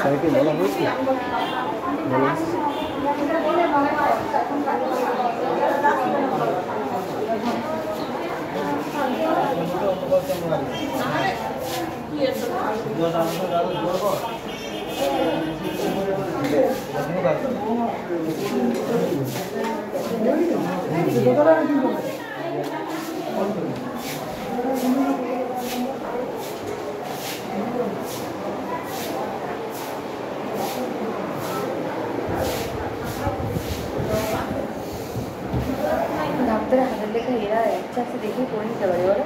স্যারকে বলা হয়েছে ডাক্তার হাতের লেখা এরা একটা আছে দেখে করে নিতে পারে বলো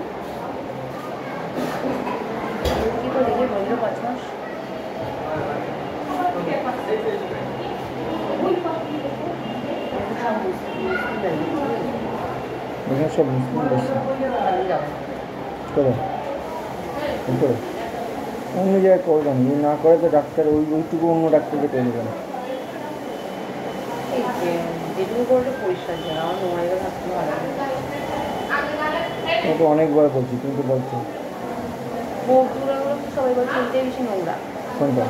কি করে দেখে বললো 5 মাস সব করে অন্য জায়গায় করবেন না করে তো ডাক্তার ওইটুকু অন্য ডাক্তারকে করে নেবেন ও তো অনেকবার বলছি কিন্তু বলছো সবাই বলছে এটাই বেশি নোংরা কোনটা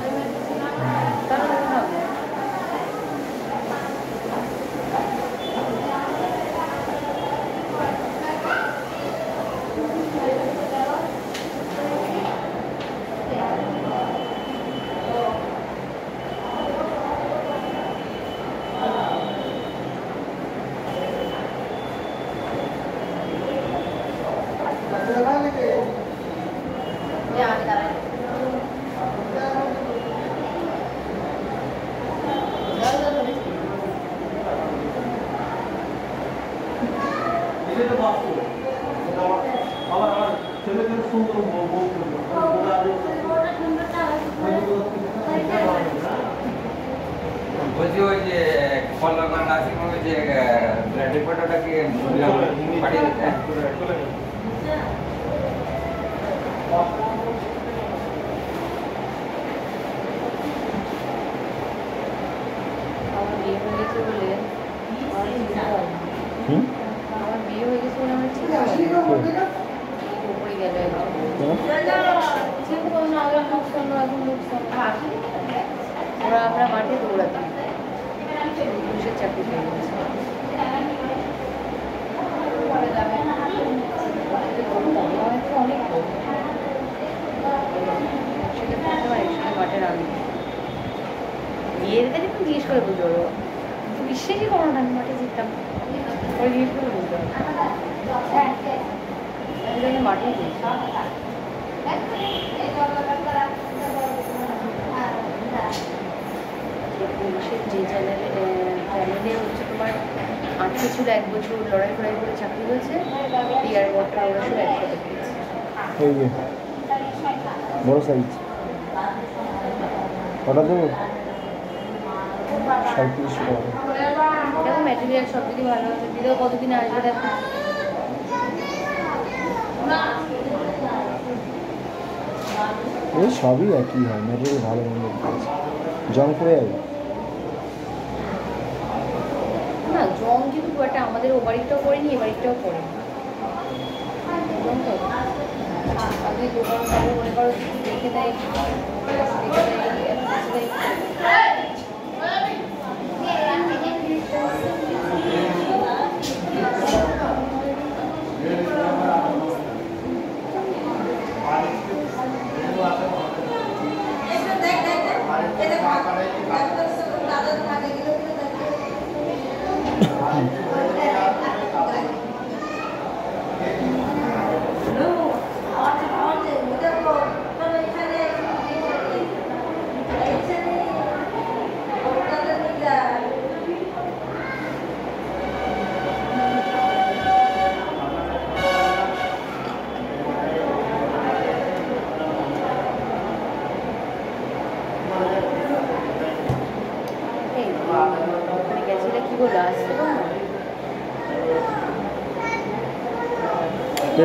বলছি ওই যে কল্যাণ নার্সিং হোমে যে ব্লাড রিপোর্টটা কি পাঠিয়ে দিতে আমার বিয়ে হয়ে গেছে বলে আমার চিন্তা উপরে গেলে ওরা আমরা মাঠে দৌড়াতাম পুলিশের চাকরি পেয়ে গেছে অনেক একসাথে মাঠের আমি বিয়ের কাছে একটু জিজ্ঞেস করে বুঝতে পারবো কিন্তু বিশ্বাসই করো না আমি মাঠে যেতাম ওই জিজ্ঞেস করে বুঝতে পারবো মাঠে পুলিশের যে চ্যানেলে হচ্ছে তোমার আজকে ছিল 1 বছর লড়াই ফড়াই করে চাকরি হয়েছে টিআর বটটা ওরা সব একসাথে পেয়েছে বড় সাইজ কটা দেবো 37 টাকা দেখো ম্যাটেরিয়াল সব দিকে ভালো আছে দিলেও কতদিন আসবে দেখো এই সবই একই হয় ম্যাটেরিয়াল ভালো মন্দ জং করে যাবে না জং কিন্তু একটা আমাদের ও বাড়িটাও করিনি এ বাড়িটাও করিনি আপনি দোকান পাবো মনে করো দেখে দেয়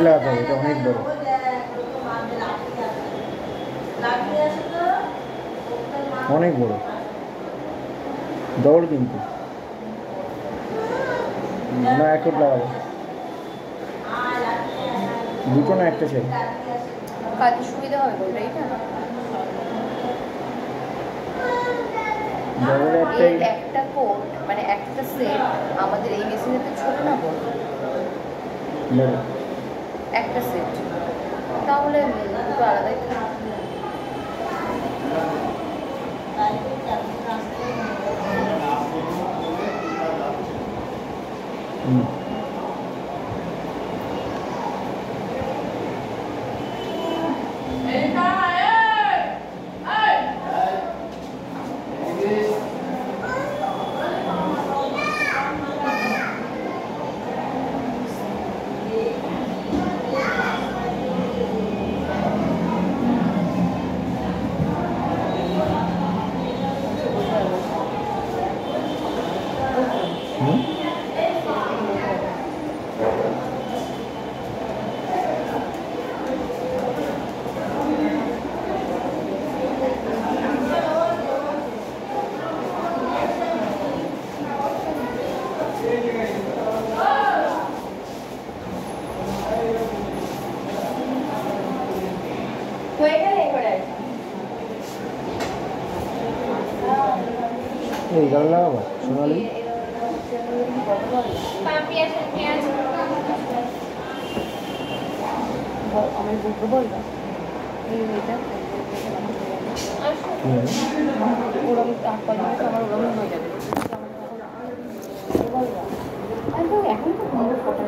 লাগাতে হবে, এটা অনেক বড়। অনেক বড় দৌড় কিন্তু না এক ফুট লাগাবো। দুটো না একটা চাই? কাজে সুবিধা হবে বলতে এইটা বড় একটাই। এর একটা কোট মানে একটা সেট আমাদের এই মেশিনে তো ছোট না বড় বড় একটা সেট তাহলে দুটো আলাদাই থাকবে। হুম। হুম? হয়ে গেলে এবারে এই গান লাগাবো সোনালি? আমি বুঝতে বলবো এইটা ওরম হাত পা ধরে আমার ওরম হয়ে যাবে আমি তো এখন তো সুন্দর ফটো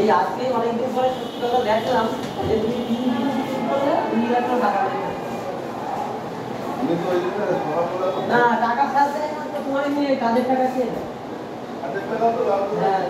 এই আজকে অনেকদিন পরে সত্যি কথা দেখলাম যে তুমি 3 দিন করলে 2 লাখ টাকা না টাকা ফেরত দেয় না তো তোমার নিয়ে কাজের টাকা কে হ্যাঁ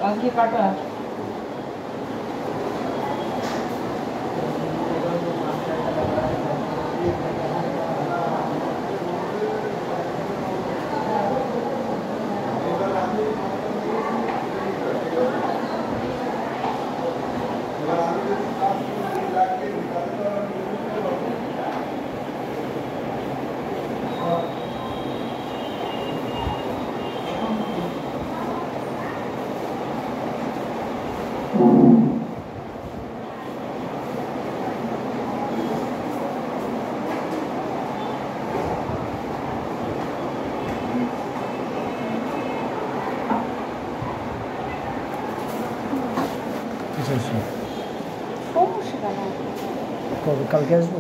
आगे काटा কবে কালকে আসবো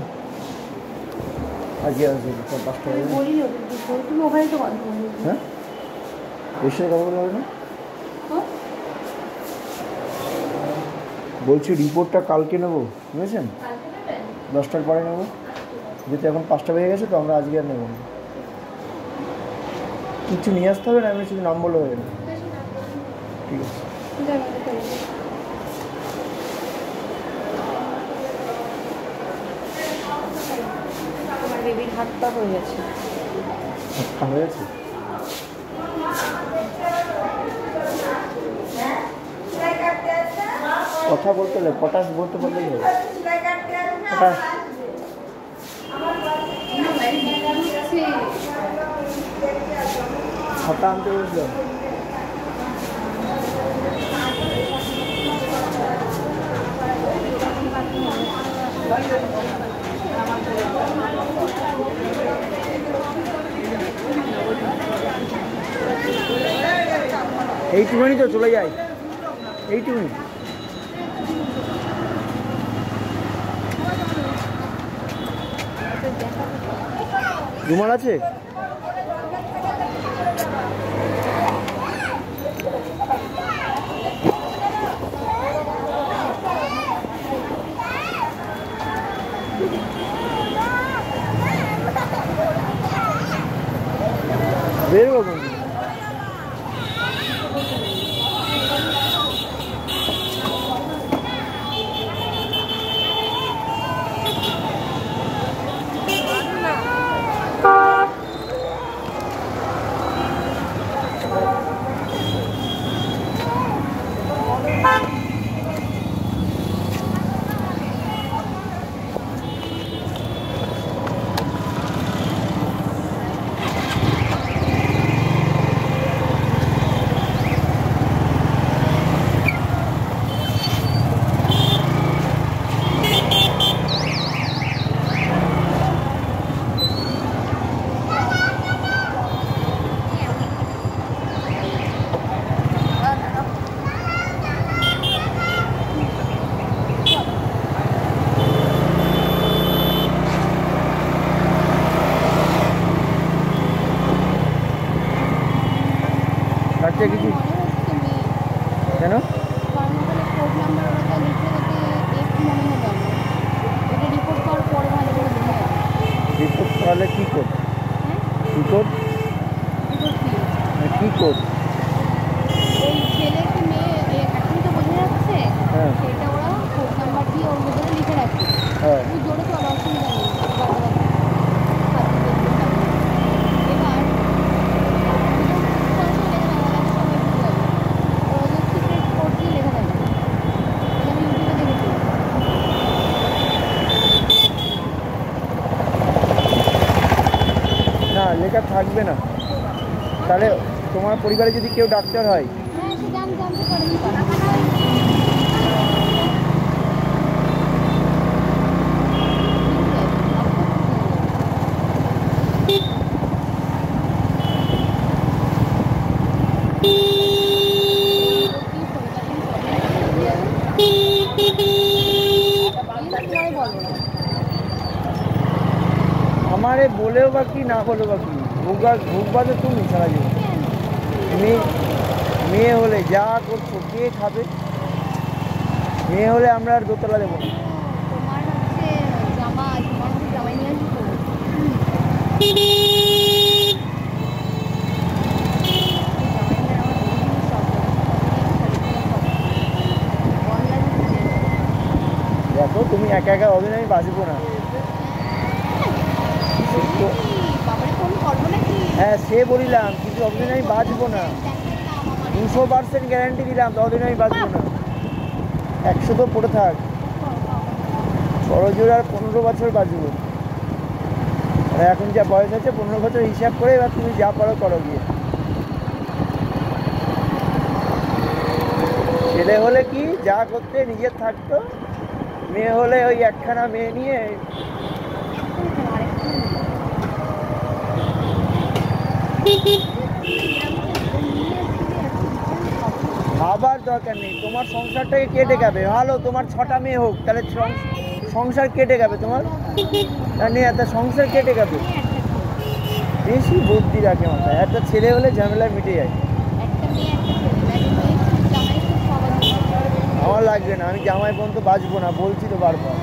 আজকে আসবো 5টা বাজে বলি তুমি ওখানে তো কথা বলি হ্যাঁ এসে কথা বলা হবে না বলছি রিপোর্টটা কালকে নেবো বুঝেছেন 10টার পরে নেবো যেহেতু এখন 5টা বেজে গেছে তো আমরা আজকে আর নেবো না কিছু নিয়ে আসতে হবে না আমি শুধু নাম বলে হয়ে যাবে ঠিক আছে আমার বেবির হাত পা হয়ে গেছে হয়ে গেছে কথা বলতে হলে পটাশ বলতে পারলেই হবে পটাশ খাতা আনতে বলছিলাম এইটুকুনি তো চলে যাই এইটুকুনি রুমাল আছে বেরোবো কোন হ্যাঁ সেটা ওরা ফোন নাম্বার দিয়ে ওর ভেতরে লিখে রাখে। হ্যাঁ তুমি জোরে চলো, অসুবিধা নেই। এবার সিক্রেট কোড দিয়ে লেখা থাকে। এটা আমি ইউটিউবে দেখেছিলাম। না লেখা থাকবে না, তাহলে তোমার পরিবারে যদি কেউ ডাক্তার হয় হ্যাঁ, সে জানতে পারেনি। আমারে বলেও বা কি না বলেও বা কি, ভুগবা তো তুমি সারা জীবন। মেয়ে হলে যা করছো কে খাবে? মেয়ে হলে আমরা আর দোতলা দেবো না। তোমার হচ্ছে জামাই, তোমার হচ্ছে জামাই নিয়ে আসবো। দেখো তুমি একা একা হবে না, আমি বাঁচবো না। বাবারে ফোন করবো নাকি? হ্যাঁ সে বলিলাম, কিন্তু অতদিন আমি বাঁচবো না। 200% গ্যারান্টি দিলাম, ততদিন আমি বাঁচবো না। 100 তো পড়ে থাক, বড় জোর আর 15 বছর বাঁচবো। আর এখন যা বয়স আছে 15 বছর হিসাব করে এবার তুমি যা পারো করো গিয়ে। ছেলে হলে কি যা করতে নিজের থাকতো, মেয়ে হলে ওই একখানা মেয়ে নিয়ে ভাবার দরকার নেই। তোমার সংসারটাকে কে টেকাবে? ভালো, তোমার 6টা মেয়ে হোক, তাহলে সংসার কে টেকাবে? তোমার নেই, একটা সংসার কে টেকাবে? বেশি বুদ্ধি রাখে মাথায়। একটা ছেলে হলে ঝামেলা মিটে যায়। আমার লাগবে না, আমি জামাই পর্যন্ত বাঁচবো না, বলছি তো বারবার।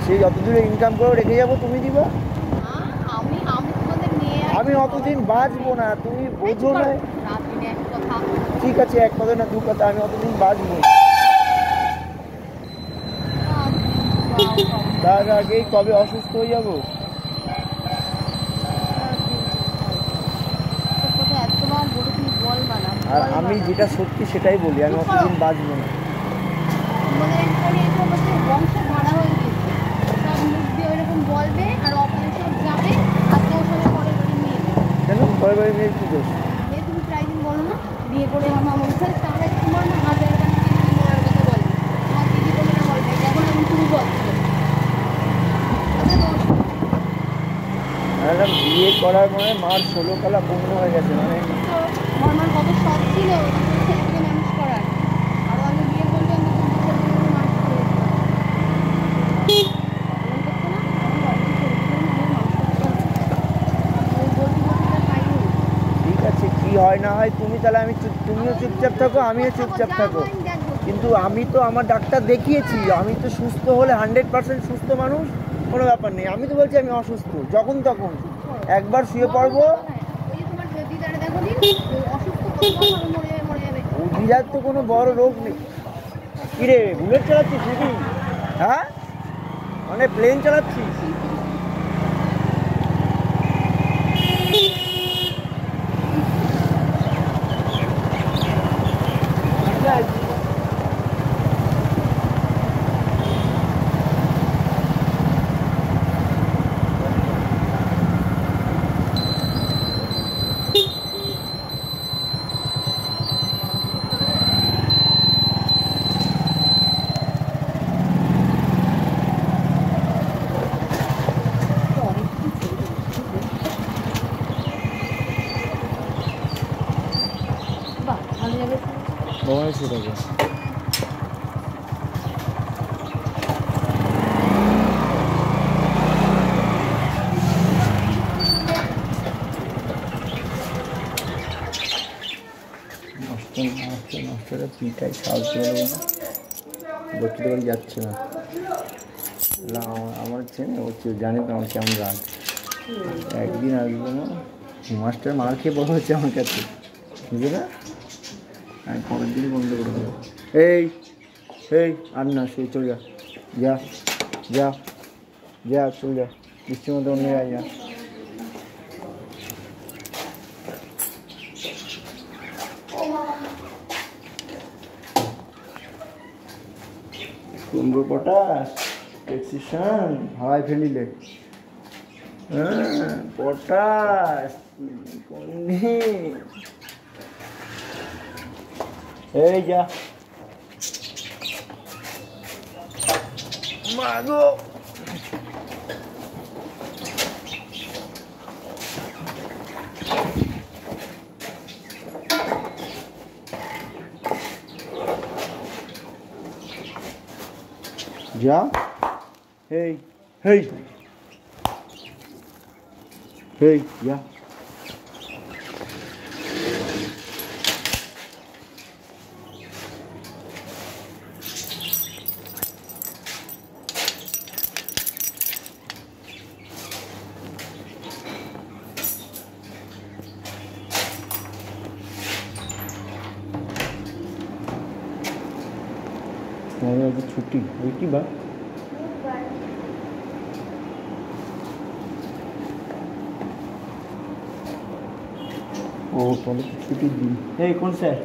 সেই যত দূরে ইনকাম করে রেখে যাবো তুমি দিবা। আমি অতদিন বাঁচবো না, তুমি বোঝো না। ঠিক আছে, এক কথা না দু কথা, আমি অতদিন বাঁচবো না। তার আগেই কবে অসুস্থ হয়ে যাবো। আর আমি যেটা সত্যি সেটাই বলি, আমি অতদিন বাঁচবো না। বংশ ভাড়া হয়ে গেছে, সব মুখ দিয়ে ওইরকম বলবে আর অপারে সব যাবে আর তোর সাথে পরে নিয়ে কেন পরে বাড়ি মেয়ের কি দোষ? তুমি প্রায় দিন বলো না বিয়ে করে আমার মামা স্যার তাহলে তোমার না হাজার কথা বলে আমার দিদি বলে না বলবে এখন আমি তুমি বলছো বিয়ে করার মানে মার 16 কালা পূর্ণ হয়ে গেছে। মানে আমার মার কত শখ ছিল ছেলেকে ম্যানেজ করার, আরো আমি বিয়ে করলে আমি ছেলেকে মানুষ করে ঠিক আছে, কি হয় না হয় তুমি তাহলে তুমিও চুপচাপ থাকো, আমিও চুপচাপ থাকো। কিন্তু আমি তো আমার ডাক্তার দেখিয়েছি, আমি তো সুস্থ হলে 100% সুস্থ মানুষ, কোনো ব্যাপার নেই। আমি তো বলছি আমি অসুস্থ, যখন তখন একবার শুয়ে পড়বো। দিদার তো কোনো বড় রোগ নেই। কিরে বুলেট চালাচ্ছিস নাকি? হ্যাঁ, মানে প্লেন চালাচ্ছিস? ভগবানের সেটাকে নষ্টটা পিঠায় সাহায্য করে দেবো না, লক্ষ্মীদের বাড়ি যাচ্ছে না। আমার চেনে ও জানে তো আমার কেমন রাগ। একদিন আসবো না, মাস্টার মার খেয়ে বড় হচ্ছে আমার কাছে, বুঝলে না? আমি পরের দিনই বন্ধ করে দেবো। এই এই আর না, শুয়ে চলে যা, যা যা যা, চলে যা, বৃষ্টির মধ্যে অন্য যাই যা। কুমড়ো পটাশ প্রেসক্রিপশন হাওয়ায় ফেলিলে, হ্যাঁ পটাশ কন্যে। এই যা মাগো, যা, হেই হেই হেই যা। আজ ছুটি ওই কি বা, ও তাহলে ছুটির দিন। এই কোন স্যার?